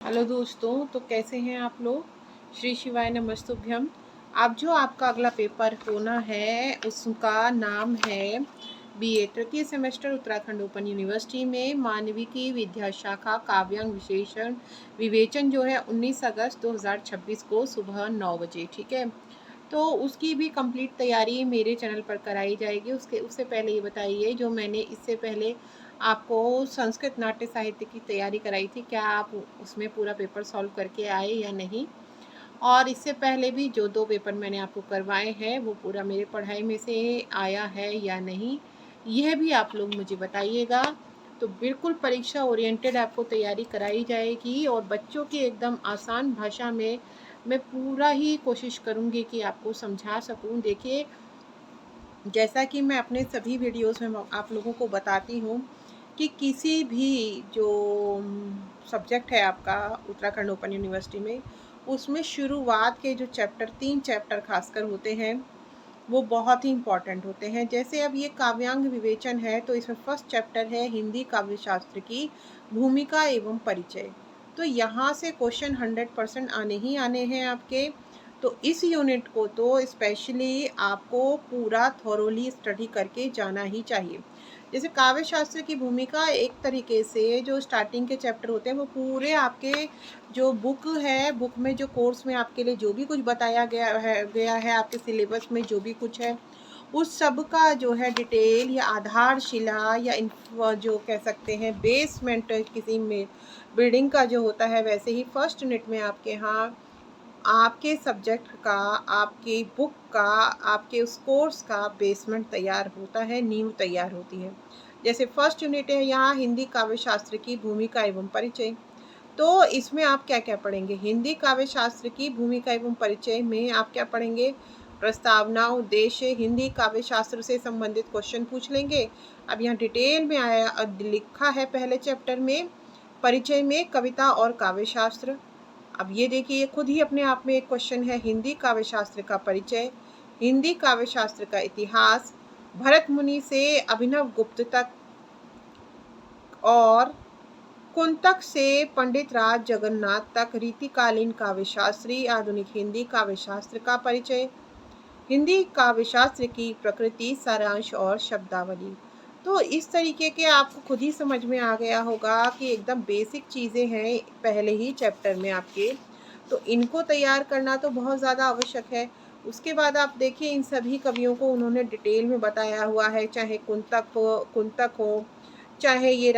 Hello दोस्तों, तो कैसे हैं आप लोग। श्री शिवाय नमस्तुभ्यम। अब जो आपका अगला पेपर होना है उसका नाम है बीए तृतीय सेमेस्टर उत्तराखंड ओपन यूनिवर्सिटी में मानविकी विद्या शाखा काव्यांग विशेषण विवेचन जो है 19 अगस्त 2026 को सुबह 9 बजे। ठीक है, तो उसकी भी कंप्लीट तैयारी मेरे चैनल पर कराई जाएगी। उससे पहले ये बताइए, जो मैंने इससे पहले आपको संस्कृत नाट्य साहित्य की तैयारी कराई थी, क्या आप उसमें पूरा पेपर सॉल्व करके आए या नहीं। और इससे पहले भी जो 2 पेपर मैंने आपको करवाए हैं वो पूरा मेरे पढ़ाई में से आया है या नहीं, यह भी आप लोग मुझे बताइएगा। तो बिल्कुल परीक्षा ओरिएंटेड आपको तैयारी कराई जाएगी और बच्चों की एकदम आसान भाषा में मैं पूरा ही कोशिश करूँगी कि आपको समझा सकूँ। देखिए, जैसा कि मैं अपने सभी वीडियोस में आप लोगों को बताती हूँ कि किसी भी जो सब्जेक्ट है आपका उत्तराखंड ओपन यूनिवर्सिटी में, उसमें शुरुआत के जो चैप्टर 3 चैप्टर खासकर होते हैं वो बहुत ही इम्पॉर्टेंट होते हैं। जैसे अब ये काव्यांग विवेचन है तो इसमें फर्स्ट चैप्टर है हिंदी काव्य शास्त्र की भूमिका एवं परिचय। तो यहाँ से क्वेश्चन 100% आने ही आने हैं आपके। तो इस यूनिट को तो स्पेशली आपको पूरा थॉरोली स्टडी करके जाना ही चाहिए। जैसे काव्य शास्त्र की भूमिका एक तरीके से जो स्टार्टिंग के चैप्टर होते हैं वो पूरे आपके जो बुक है, बुक में जो कोर्स में आपके लिए जो भी कुछ बताया गया है आपके सिलेबस में जो भी कुछ है उस सब का जो है डिटेल या आधारशिला या जो कह सकते हैं बेसमेंट किसी में बिल्डिंग का जो होता है, वैसे ही फर्स्ट यूनिट में आपके यहाँ आपके सब्जेक्ट का, आपकी बुक का, आपके उस कोर्स का बेसमेंट तैयार होता है, नींव तैयार होती है। जैसे फर्स्ट यूनिट है यहाँ हिंदी काव्य शास्त्र की भूमिका एवं परिचय। तो इसमें आप क्या क्या पढ़ेंगे, हिंदी काव्य शास्त्र की भूमिका एवं परिचय में आप क्या पढ़ेंगे, प्रस्तावना, उद्देश्य, हिंदी काव्य शास्त्र से संबंधित क्वेश्चन पूछ लेंगे। अब यहाँ डिटेल में आया लिखा है पहले चैप्टर में परिचय में कविता और काव्य शास्त्र। अब ये देखिए, खुद ही अपने आप में एक क्वेश्चन है, हिंदी काव्य शास्त्र का परिचय, हिंदी काव्य शास्त्र का इतिहास, भरत मुनि से अभिनव गुप्त तक और कुंतक से पंडित राज जगन्नाथ तक रीतिकालीन काव्य शास्त्री आधुनिक हिंदी काव्य शास्त्र का परिचय, हिंदी काव्य शास्त्र की प्रकृति, सारांश और शब्दावली। तो इस तरीके के आपको खुद ही समझ में आ गया होगा कि एकदम बेसिक चीज़ें हैं पहले ही चैप्टर में आपके। तो इनको तैयार करना तो बहुत ज़्यादा आवश्यक है। उसके बाद आप देखिए, इन सभी कवियों को उन्होंने डिटेल में बताया हुआ है, चाहे कुंतक हो, चाहे ये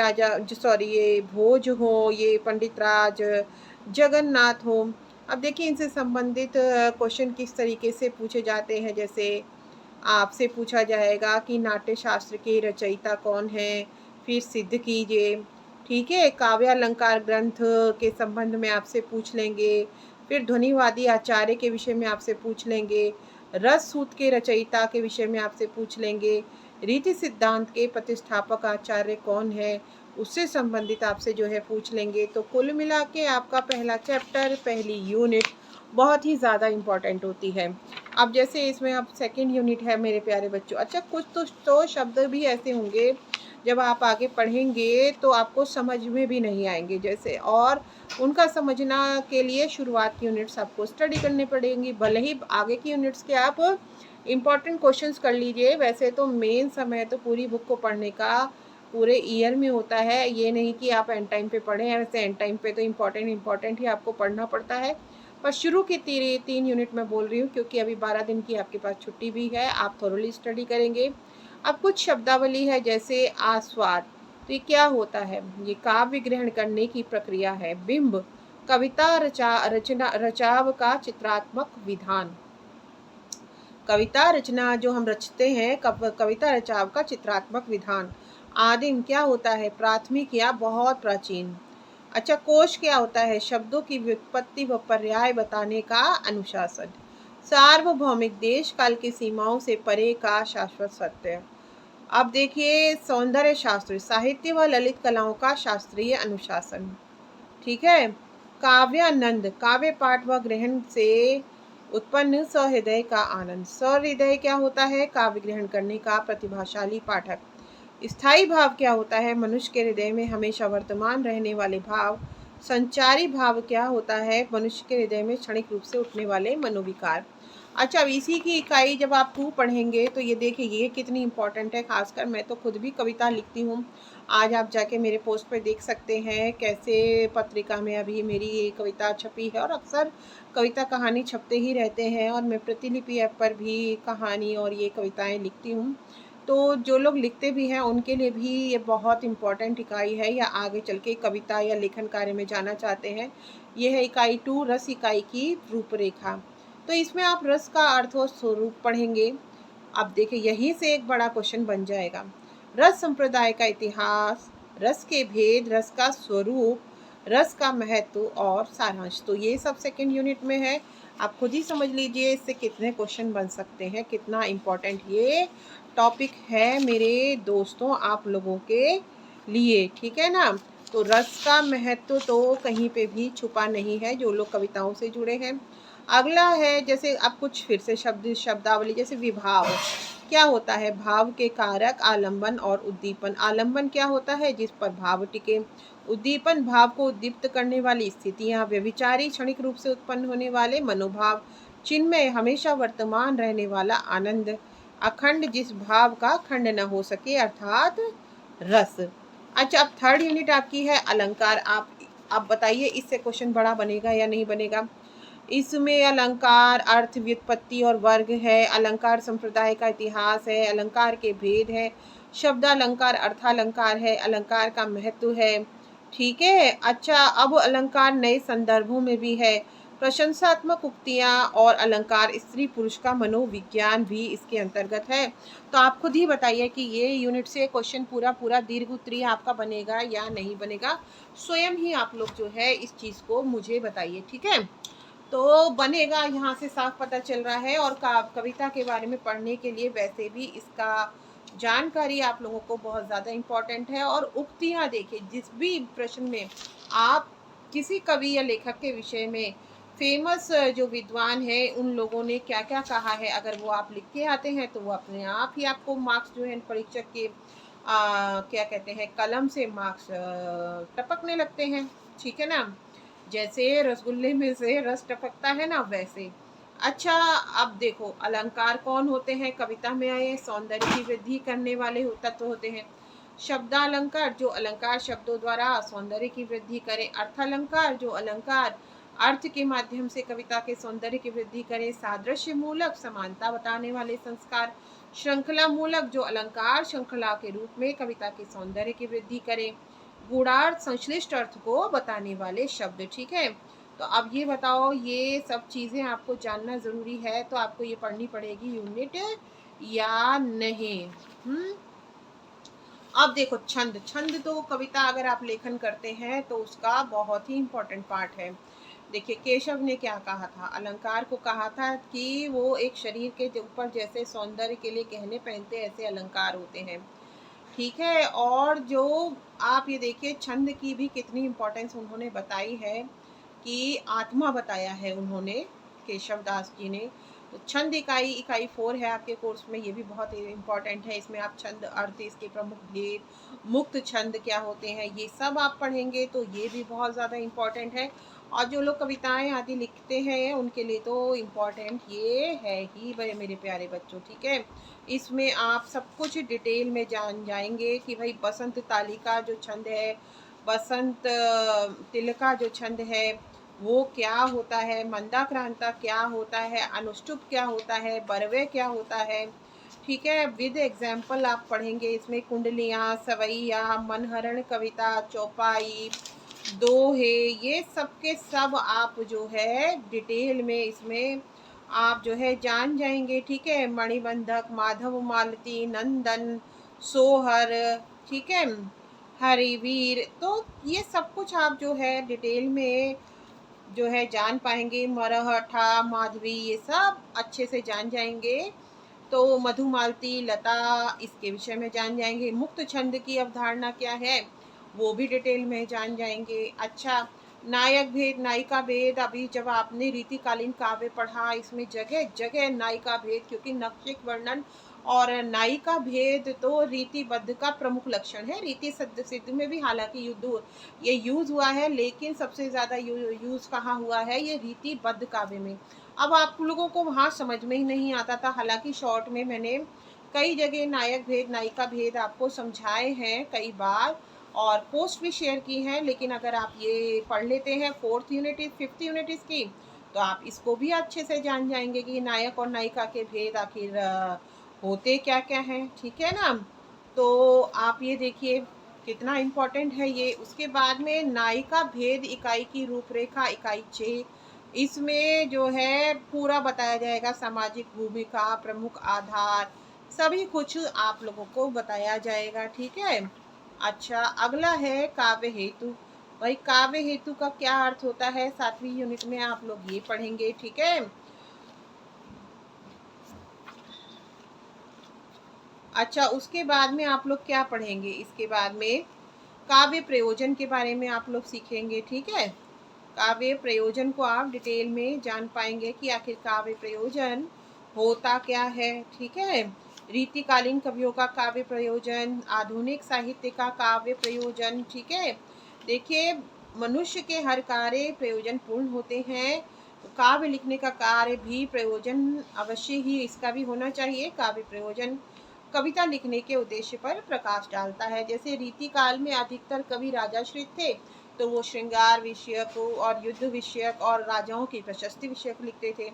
ये भोज हो, ये पंडित राज जगन्नाथ हो। अब देखिए, इनसे संबंधित क्वेश्चन किस तरीके से पूछे जाते हैं। जैसे आपसे पूछा जाएगा कि नाट्य शास्त्र के रचयिता कौन हैं, फिर सिद्ध कीजिए। ठीक है, काव्य अलंकार ग्रंथ के संबंध में आपसे पूछ लेंगे, फिर ध्वनिवादी आचार्य के विषय में आपसे पूछ लेंगे, रस सूत के रचयिता के विषय में आपसे पूछ लेंगे, रीति सिद्धांत के प्रतिष्ठापक आचार्य कौन है उससे संबंधित आपसे जो है पूछ लेंगे। तो कुल मिला के आपका पहला चैप्टर, पहली यूनिट बहुत ही ज़्यादा इम्पॉर्टेंट होती है। अब जैसे इसमें अब सेकंड यूनिट है मेरे प्यारे बच्चों। अच्छा, कुछ तो शब्द भी ऐसे होंगे जब आप आगे पढ़ेंगे तो आपको समझ में भी नहीं आएंगे, जैसे और उनका समझना के लिए शुरुआत की यूनिट्स आपको स्टडी करनी पड़ेंगी। भले ही आगे की यूनिट्स के आप इम्पॉर्टेंट क्वेश्चंस कर लीजिए, वैसे तो मेन समय तो पूरी बुक को पढ़ने का पूरे ईयर में होता है। ये नहीं कि आप एंड टाइम पे पढ़ें, वैसे एंड टाइम पे तो इम्पॉर्टेंट ही आपको पढ़ना पड़ता है। पर शुरू की 3 यूनिट मैं बोल रही हूँ क्योंकि अभी 12 दिन की आपके पास छुट्टी भी है, आप थोरोली स्टडी करेंगे। अब कुछ शब्दावली है, जैसे आस्वाद, तो ये क्या होता है, ये काव्य ग्रहण करने की प्रक्रिया है। बिंब, कविता रचाव का चित्रात्मक विधान, कविता रचना जो हम रचते हैं, कविता रचाव का चित्रात्मक विधान। आदिम क्या होता है, प्राथमिक या बहुत प्राचीन। अच्छा, कोश क्या होता है, शब्दों की व्युत्पत्ति व पर्याय बताने का अनुशासन। सार्वभौमिक, देश काल की सीमाओं से परे का शाश्वत सत्य। अब देखिए, सौंदर्य शास्त्र, साहित्य व ललित कलाओं का शास्त्रीय अनुशासन। ठीक है, काव्यानंद, काव्य पाठ व ग्रहण से उत्पन्न सहृदय का आनंद। सहृदय क्या होता है, काव्य ग्रहण करने का प्रतिभाशाली पाठक। स्थायी भाव क्या होता है, मनुष्य के हृदय में हमेशा वर्तमान रहने वाले भाव। संचारी भाव क्या होता है? मनुष्य के हृदय में क्षणिक रूप से उठने वाले मनोविकार। अच्छा, अब इसी की इकाई जब आप 2 पढ़ेंगे तो ये देखिए ये कितनी इम्पोर्टेंट है, ख़ासकर मैं तो खुद भी कविता लिखती हूँ। आज आप जाके मेरे पोस्ट पे देख सकते हैं कैसे पत्रिका में अभी मेरी ये कविता छपी है, और अक्सर कविता कहानी छपते ही रहते हैं, और मैं प्रतिलिपि ऐप पर भी कहानी और ये कविताएँ लिखती हूँ। तो जो लोग लिखते भी हैं उनके लिए भी ये बहुत इम्पोर्टेंट इकाई है, या आगे चल के कविता या लेखन कार्य में जाना चाहते हैं। ये है इकाई 2, रस इकाई की रूपरेखा। तो इसमें आप रस का अर्थ और स्वरूप पढ़ेंगे। अब देखिए यहीं से एक बड़ा क्वेश्चन बन जाएगा। रस संप्रदाय का इतिहास, रस के भेद, रस का स्वरूप, रस का महत्व और सारांश। तो ये सब सेकंड यूनिट में है। आप खुद ही समझ लीजिए इससे कितने क्वेश्चन बन सकते हैं, कितना इम्पोर्टेंट ये टॉपिक है मेरे दोस्तों आप लोगों के लिए, ठीक है ना। तो रस का महत्व तो कहीं पे भी छुपा नहीं है जो लोग कविताओं से जुड़े हैं। अगला है, जैसे अब कुछ फिर से शब्दावली, जैसे विभाव क्या होता है? भाव के कारक, आलंबन और उद्दीपन। आलंबन क्या होता है? जिस पर भाव टिके। उद्दीपन भाव को उद्दीप्त करने वाली स्थितियां। व्यभिचारी क्षणिक रूप से उत्पन्न होने वाले मनोभाव। चिन्मय हमेशा वर्तमान रहने वाला आनंद। अखंड जिस भाव का खंड न हो सके, अर्थात रस। अच्छा, अब थर्ड यूनिट आपकी है अलंकार। आप बताइए इससे क्वेश्चन बड़ा बनेगा या नहीं बनेगा? इसमें अलंकार, अर्थ, व्युत्पत्ति और वर्ग है। अलंकार संप्रदाय का इतिहास है। अलंकार के भेद है। शब्दालंकार, अर्थालंकार है। अलंकार का महत्व है। ठीक है। अच्छा, अब अलंकार नए संदर्भों में भी है। प्रशंसात्मक उक्तियां और अलंकार, स्त्री पुरुष का मनोविज्ञान भी इसके अंतर्गत है। तो आप खुद ही बताइए कि ये यूनिट से क्वेश्चन पूरा पूरा दीर्घ उत्तरीय आपका बनेगा या नहीं बनेगा। स्वयं ही आप लोग जो है इस चीज़ को मुझे बताइए, ठीक है। तो बनेगा, यहाँ से साफ पता चल रहा है। और कविता के बारे में पढ़ने के लिए वैसे भी इसका जानकारी आप लोगों को बहुत ज़्यादा इम्पोर्टेंट है। और उक्तियाँ देखिए, जिस भी प्रश्न में आप किसी कवि या लेखक के विषय में फेमस जो विद्वान है उन लोगों ने क्या क्या कहा है, अगर वो आप लिख के आते हैं तो वो अपने आप ही आपको मार्क्स जो है परीक्षक के क्या कहते हैं, कलम से मार्क्स टपकने लगते हैं, ठीक है ना। जैसे रसगुल्ले में से रस टपकता है ना, वैसे। अच्छा, अब देखो अलंकार कौन होते हैं? कविता में आए सौंदर्य की वृद्धि करने वाले तत्व होते हैं। शब्दालंकार जो अलंकार शब्दों द्वारा सौंदर्य की वृद्धि करे। अर्थालंकार जो अलंकार अर्थ के माध्यम से कविता के सौंदर्य की वृद्धि करे। सादृश्य मूलक समानता बताने वाले संस्कार। श्रृंखला मूलक जो अलंकार श्रृंखला के रूप में कविता के सौंदर्य की वृद्धि करे। गूढ़ार्थ संश्लिष्ट अर्थ को बताने वाले शब्द, ठीक है। तो अब ये बताओ, ये सब चीज़ें आपको जानना ज़रूरी है, तो आपको ये पढ़नी पड़ेगी यूनिट या नहीं? अब देखो छंद। छंद तो कविता अगर आप लेखन करते हैं तो उसका बहुत ही इम्पोर्टेंट पार्ट है। देखिए केशव ने क्या कहा था, अलंकार को कहा था कि वो एक शरीर के ऊपर जैसे सौंदर्य के लिए गहने पहनते ऐसे अलंकार होते हैं, ठीक है। और जो आप ये देखिए छंद की भी कितनी इम्पोर्टेंस उन्होंने बताई है, कि आत्मा बताया है उन्होंने, केशव दास जी ने। तो छंद इकाई इकाई 4 है आपके कोर्स में, ये भी बहुत इम्पोर्टेंट है। इसमें आप छंद, अर्थ, इसके प्रमुख भेद, मुक्त छंद क्या होते हैं, ये सब आप पढ़ेंगे, तो ये भी बहुत ज़्यादा इम्पोर्टेंट है। और जो लोग कविताएं आदि लिखते हैं उनके लिए तो इम्पोर्टेंट ये है ही बड़े मेरे प्यारे बच्चों, ठीक है। इसमें आप सब कुछ डिटेल में जान जाएंगे कि भाई बसंत तालिका जो छंद है, बसंत तिलका जो छंद है वो क्या होता है, मंदाक्रांता क्या होता है, अनुष्टुप क्या होता है, बरवे क्या होता है, ठीक है। विद एग्जाम्पल आप पढ़ेंगे इसमें। कुंडलियाँ, सवैया, मनहरण कविता, चौपाई, दोहे, ये सब के सब आप जो है डिटेल में इसमें आप जो है जान जाएंगे, ठीक है। मणिबंधक, माधव मालती, नंदन, सोहर, ठीक है, हरिवीर, तो ये सब कुछ आप जो है डिटेल में जो है जान पाएंगे। मरहठा, माधवी, ये सब अच्छे से जान जाएंगे। तो मधुमालती, लता, इसके विषय में जान जाएंगे। मुक्त छंद की अवधारणा क्या है वो भी डिटेल में जान जाएंगे। अच्छा, नायक भेद, नायिका भेद, अभी जब आपने रीतिकालीन काव्य पढ़ा इसमें जगह जगह नायिका भेद, क्योंकि नक्षिक वर्णन और नायिका भेद तो रीतिबद्ध का प्रमुख लक्षण है। रीति सिद्ध सिद्ध में भी हालांकि ये यूज हुआ है, लेकिन सबसे ज्यादा यूज कहाँ हुआ है, ये रीतिबद्ध काव्य में। अब आप लोगों को वहां समझ में ही नहीं आता था, हालांकि शॉर्ट में मैंने कई जगह नायक भेद नायिका भेद आपको समझाए हैं कई बार, और पोस्ट भी शेयर की है। लेकिन अगर आप ये पढ़ लेते हैं 4th यूनिट 5th यूनिट की, तो आप इसको भी अच्छे से जान जाएंगे कि नायक और नायिका के भेद आखिर होते क्या क्या हैं। ठीक है ना। तो आप ये देखिए कितना इम्पोर्टेंट है ये। उसके बाद में नायिका भेद इकाई की रूपरेखा इकाई 6, इसमें जो है पूरा बताया जाएगा, सामाजिक भूमिका, प्रमुख आधार, सभी कुछ आप लोगों को बताया जाएगा। ठीक है। अच्छा, अगला है काव्य हेतु। भाई काव्य हेतु का क्या अर्थ होता है, 7वीं यूनिट में आप लोग ये पढ़ेंगे। ठीक है। अच्छा, उसके बाद में आप लोग क्या पढ़ेंगे, इसके बाद में काव्य प्रयोजन के बारे में आप लोग सीखेंगे। ठीक है। काव्य प्रयोजन को आप डिटेल में जान पाएंगे कि आखिर काव्य प्रयोजन होता क्या है। ठीक है। रीतिकालीन कवियों का काव्य प्रयोजन, आधुनिक साहित्य का काव्य प्रयोजन। ठीक है। देखिए, मनुष्य के हर कार्य प्रयोजन पूर्ण होते हैं, तो काव्य लिखने का कार्य भी प्रयोजन अवश्य ही इसका भी होना चाहिए। काव्य प्रयोजन कविता लिखने के उद्देश्य पर प्रकाश डालता है। जैसे रीतिकाल में अधिकतर कवि राजाश्रित थे, तो वो श्रृंगार विषयक और युद्ध विषयक और राजाओं की प्रशस्ति विषयक लिखते थे।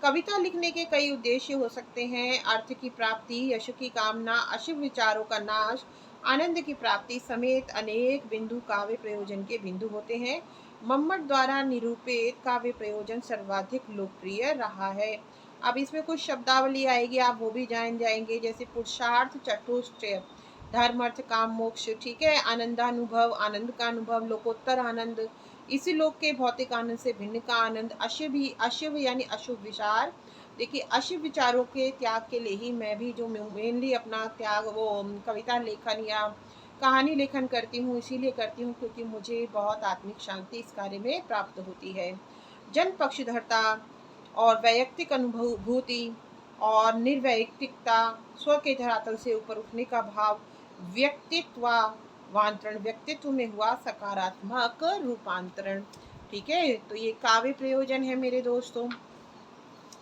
कविता लिखने के कई उद्देश्य हो सकते हैं: अर्थ की प्राप्ति, यश की कामना, अशुभ विचारों का नाश, आनंद की प्राप्ति समेत अनेक बिंदु काव्य प्रयोजन के बिंदु होते हैं। मम्मट द्वारा निरूपित काव्य प्रयोजन सर्वाधिक लोकप्रिय रहा है। अब इसमें कुछ शब्दावली आएगी, आप वो भी जान जाएंगे। जैसे पुरुषार्थ चतुष्टय, धर्म अर्थ काम मोक्ष। ठीक है। आनंदानुभव, आनंद का अनुभव, लोकोत्तर आनंद, इसी लोक के भौतिक आनंद से भिन्न का आनंद। अशुभ यानी अशुभ विचार। देखिए, अशुभ विचारों के त्याग के लिए ही मैं भी जो मेनली अपना त्याग वो कविता लेखन या कहानी लेखन करती हूँ, इसीलिए करती हूँ क्योंकि मुझे बहुत आत्मिक शांति इस कार्य में प्राप्त होती है। जन पक्षधरता और वैयक्तिक अनुभूति और निर्वैयक्तिकता, स्व के धरातल से ऊपर उठने का भाव, व्यक्तित्वांतरण, व्यक्तित्व में हुआ सकारात्मक रूपांतरण। ठीक है। तो ये काव्य प्रयोजन है मेरे दोस्तों।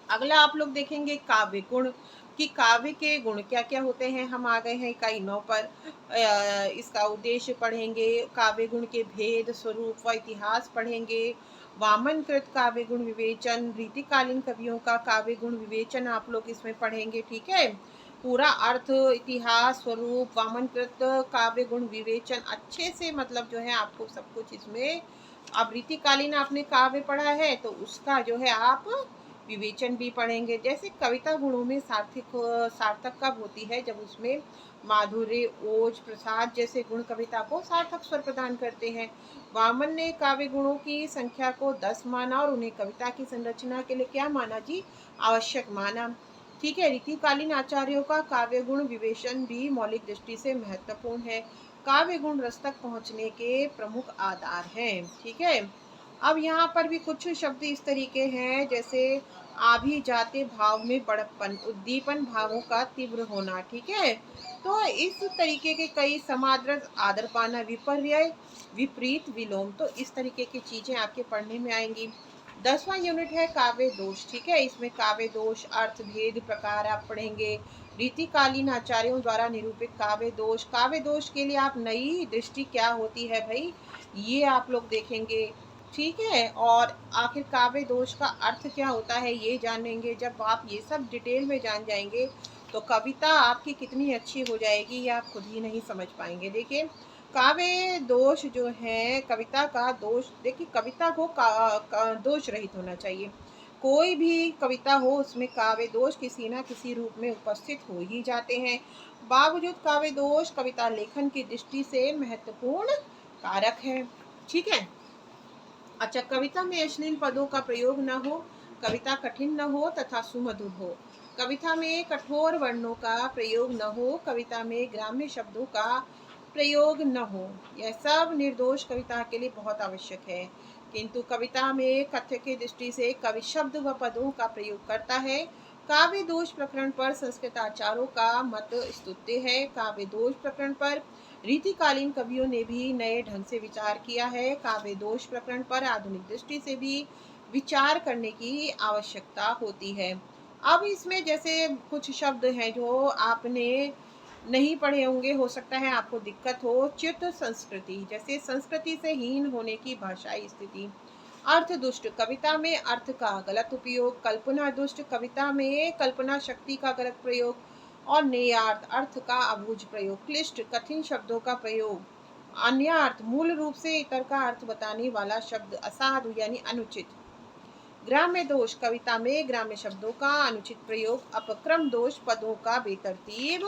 अगला आप लोग देखेंगे काव्य गुण, कि काव्य के गुण क्या क्या होते हैं। हम आ गए हैं इकाई 9 पर। इसका उद्देश्य पढ़ेंगे, काव्य गुण के भेद, स्वरूप व इतिहास पढ़ेंगे, वामन कृत काव्य गुण विवेचन, रीतिकालीन कवियों का काव्य गुण विवेचन आप लोग इसमें पढ़ेंगे। ठीक है। पूरा अर्थ, इतिहास, स्वरूप, वामन कृत काव्य गुण विवेचन अच्छे से मतलब जो है आपको सब कुछ इसमें, अब रीतिकालीन आपने काव्य पढ़ा है तो उसका जो है आप विवेचन भी पढ़ेंगे। जैसे कविता गुणों में सार्थक कब होती है, जब उसमें माधुर्य, ओज, प्रसाद जैसे गुण कविता को सार्थक स्वर प्रदान करते हैं। वामन ने काव्य गुणों की संख्या को 10 माना और उन्हें कविता की संरचना के लिए क्या माना जी, आवश्यक माना। ठीक है। रीतिकालीन आचार्यों का काव्य गुण विवेचन भी मौलिक दृष्टि से महत्वपूर्ण है। काव्य गुण रस तक पहुंचने के प्रमुख आधार हैं। ठीक है। अब यहाँ पर भी कुछ शब्द इस तरीके हैं, जैसे आभी जाते भाव में बड़प्पन, उद्दीपन भावों का तीव्र होना। ठीक है। तो इस तरीके के कई समाद्रस, आदर पाना, विपर्य, विपरीत, विलोम, तो इस तरीके की चीजें आपके पढ़ने में आएंगी। 10वां यूनिट है काव्य दोष। ठीक है। इसमें काव्य दोष, अर्थ भेद, प्रकार आप पढ़ेंगे। रीतिकालीन आचार्यों द्वारा निरूपित काव्य दोष, काव्य दोष के लिए आप नई दृष्टि क्या होती है भाई, ये आप लोग देखेंगे। ठीक है। और आखिर काव्य दोष का अर्थ क्या होता है ये जानेंगे। जब आप ये सब डिटेल में जान जाएंगे तो कविता आपकी कितनी अच्छी हो जाएगी ये आप खुद ही नहीं समझ पाएंगे। देखिए, काव्य दोष जो है, कविता का दोष, देखिए कविता को दोष रहित होना चाहिए। कोई भी कविता हो उसमें काव्य दोष किसी न किसी रूप में उपस्थित हो ही जाते हैं। बावजूद काव्य दोष कविता लेखन की दृष्टि से महत्वपूर्ण कारक है। ठीक है। अच्छा, कविता में अश्लील पदों का प्रयोग न हो, कविता कठिन न हो तथा सुमधुर हो, कविता में कठोर वर्णों का प्रयोग न हो, कविता में ग्राम्य शब्दों का प्रयोग न हो, यह सब निर्दोष कविता के लिए बहुत आवश्यक है। किंतु कविता में कथ्य की दृष्टि से कवि शब्द व पदों का प्रयोग करता है। काव्य दोष प्रकरण पर संस्कृताचार्यों का मत स्तुत्य है। काव्य दोष प्रकरण पर रीतिकालीन कवियों ने भी नए ढंग से विचार किया है। काव्य दोष प्रकरण पर आधुनिक दृष्टि से भी विचार करने की आवश्यकता होती है। अब इसमें जैसे कुछ शब्द हैं जो आपने नहीं पढ़े होंगे, हो सकता है आपको दिक्कत हो। च्युत संस्कृति, जैसे संस्कृति से हीन होने की भाषाई स्थिति। अर्थ दुष्ट, कविता में अर्थ का गलत उपयोग। कल्पना दुष्ट, कविता में कल्पना शक्ति का गलत प्रयोग। और नेयार्थ, अर्थ का अबूझ प्रयोग। क्लिष्ट, कठिन शब्दों का प्रयोग। अन्यार्थ, मूल रूप से इतर का अर्थ बताने वाला शब्द। असाधु यानी अनुचित। ग्राम्य दोष, कविता में ग्राम्य शब्दों का अनुचित प्रयोग। अपक्रम दोष, पदों का बेतरतीब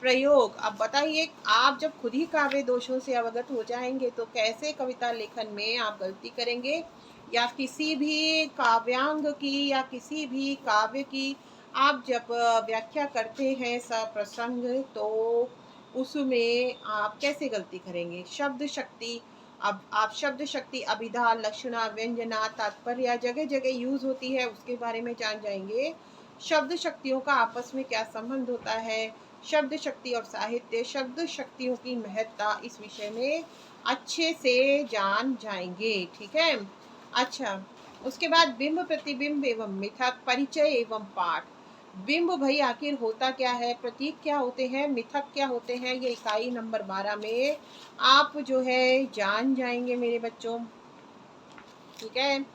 प्रयोग। अब बताइए, आप जब खुद ही काव्य दोषों से अवगत हो जाएंगे तो कैसे कविता लेखन में आप गलती करेंगे, या किसी भी काव्यांग की या किसी भी काव्य की आप जब व्याख्या करते हैं सप्रसंग, तो उसमें आप कैसे गलती करेंगे। शब्द शक्ति, अब आप शब्द शक्ति, अभिधा, लक्षणा, व्यंजना, तात्पर्य जगह जगह यूज होती है, उसके बारे में जान जाएंगे। शब्द शक्तियों का आपस में क्या संबंध होता है, शब्द शक्ति और साहित्य, शब्द शक्तियों की महत्ता, इस विषय में अच्छे से जान जाएंगे। ठीक है। अच्छा, उसके बाद बिंब प्रतिबिंब एवं मिथक, परिचय एवं पाठ। बिंब भाई आखिर होता क्या है, प्रतीक क्या होते हैं, मिथक क्या होते हैं, ये इकाई नंबर 12 में आप जो है जान जाएंगे मेरे बच्चों। ठीक है।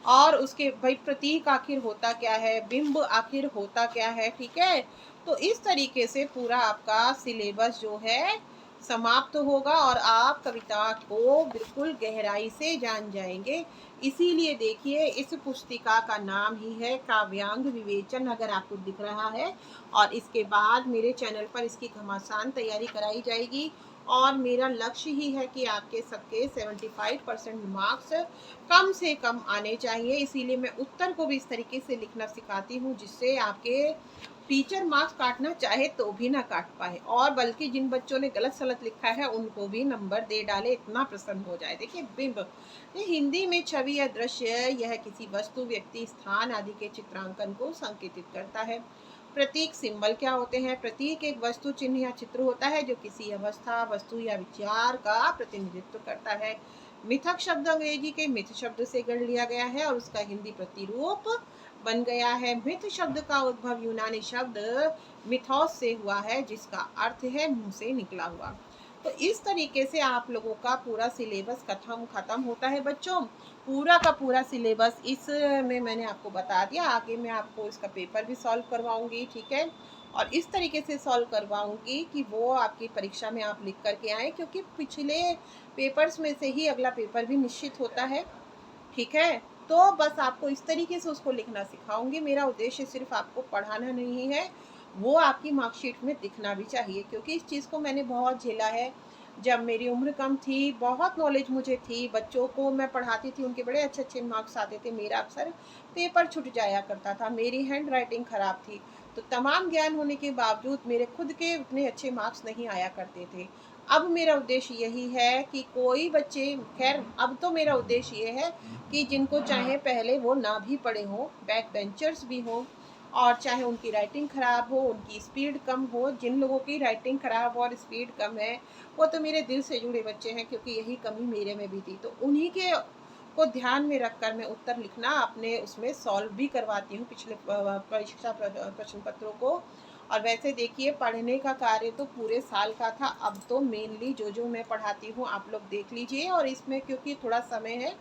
और उसके भाई प्रतीक आखिर होता क्या है, बिंब आखिर होता क्या है। ठीक है। तो इस तरीके से पूरा आपका सिलेबस जो है समाप्त होगा और आप कविता को बिल्कुल गहराई से जान जाएंगे। इसीलिए देखिए, इस पुस्तिका का नाम ही है काव्यांग विवेचन, अगर आपको दिख रहा है। और इसके बाद मेरे चैनल पर इसकी घमासान तैयारी कराई जाएगी और मेरा लक्ष्य ही है कि आपके सबके 75% मार्क्स कम से कम आने चाहिए। इसीलिए मैं उत्तर को भी इस तरीके से लिखना सिखाती हूँ जिससे आपके टीचर मार्क्स काटना चाहे तो भी ना काट पाए, और बल्कि जिन बच्चों ने गलत सलत लिखा है उनको भी नंबर दे डाले, इतना प्रसन्न हो जाए। देखिए बिंब, ये हिंदी में छवि या दृश्य, यह किसी वस्तु, व्यक्ति, स्थान आदि के चित्रांकन को संकेतित करता है। प्रतीक, सिंबल क्या होते हैं। प्रतीक एक वस्तु, चिन्ह या चित्र होता है जो किसी अवस्था, वस्तु या विचार का प्रतिनिधित्व करता है। मिथक शब्द अंग्रेजी के मिथ शब्द से गढ़ लिया गया है और उसका हिंदी प्रतिरूप बन गया है। मिथ शब्द का उद्भव यूनानी शब्द मिथोस से हुआ है, जिसका अर्थ है मुंह से निकला हुआ। तो इस तरीके से आप लोगों का पूरा सिलेबस खत्म होता है बच्चों। पूरा का पूरा सिलेबस इस में मैंने आपको बता दिया। आगे मैं आपको इसका पेपर भी सॉल्व करवाऊंगी। ठीक है। और इस तरीके से सॉल्व करवाऊंगी कि वो आपकी परीक्षा में आप लिख करके आए, क्योंकि पिछले पेपर्स में से ही अगला पेपर भी निश्चित होता है। ठीक है। तो बस आपको इस तरीके से उसको लिखना सिखाऊंगी। मेरा उद्देश्य सिर्फ आपको पढ़ाना नहीं है, वो आपकी मार्कशीट में दिखना भी चाहिए, क्योंकि इस चीज़ को मैंने बहुत झेला है। जब मेरी उम्र कम थी, बहुत नॉलेज मुझे थी, बच्चों को मैं पढ़ाती थी, उनके बड़े अच्छे अच्छे मार्क्स आते थे, मेरा अक्सर पेपर छूट जाया करता था, मेरी हैंड राइटिंग ख़राब थी। तो तमाम ज्ञान होने के बावजूद मेरे खुद के उतने अच्छे मार्क्स नहीं आया करते थे। अब मेरा उद्देश्य यही है कि कोई बच्चे, खैर अब तो मेरा उद्देश्य ये है कि जिनको चाहे पहले वो ना भी पढ़े हों, बैक बेंचर्स भी हों, और चाहे उनकी राइटिंग ख़राब हो, उनकी स्पीड कम हो, जिन लोगों की राइटिंग ख़राब और स्पीड कम है वो तो मेरे दिल से जुड़े बच्चे हैं, क्योंकि यही कमी मेरे में भी थी। तो उन्हीं के को ध्यान में रखकर मैं उत्तर लिखना अपने उसमें सॉल्व भी करवाती हूँ, पिछले परीक्षा प्रश्न पत्रों को। और वैसे देखिए, पढ़ने का कार्य तो पूरे साल का था, अब तो मेनली जो जो मैं पढ़ाती हूँ आप लोग देख लीजिए। और इसमें क्योंकि थोड़ा समय है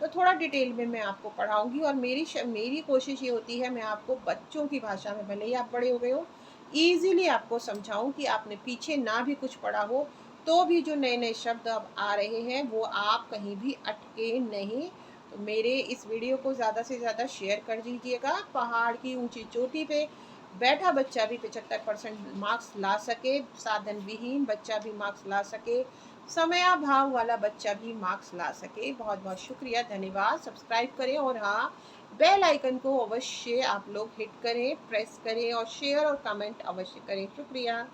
तो थोड़ा डिटेल में मैं आपको पढ़ाऊंगी। और मेरी कोशिश ये होती है, मैं आपको बच्चों की भाषा में, भले ही आप बड़े हो गए हो, ईजिली आपको समझाऊं कि आपने पीछे ना भी कुछ पढ़ा हो तो भी जो नए नए शब्द अब आ रहे हैं वो आप कहीं भी अटके नहीं। तो मेरे इस वीडियो को ज़्यादा से ज़्यादा शेयर कर दीजिएगा। पहाड़ की ऊंची चोटी पे बैठा बच्चा भी 75% मार्क्स ला सके, साधन विहीन बच्चा भी मार्क्स ला सके, समयाभाव वाला बच्चा भी मार्क्स ला सके। बहुत बहुत शुक्रिया, धन्यवाद। सब्सक्राइब करें और हाँ, बेल आइकन को अवश्य आप लोग हिट करें, प्रेस करें और शेयर और कमेंट अवश्य करें। शुक्रिया।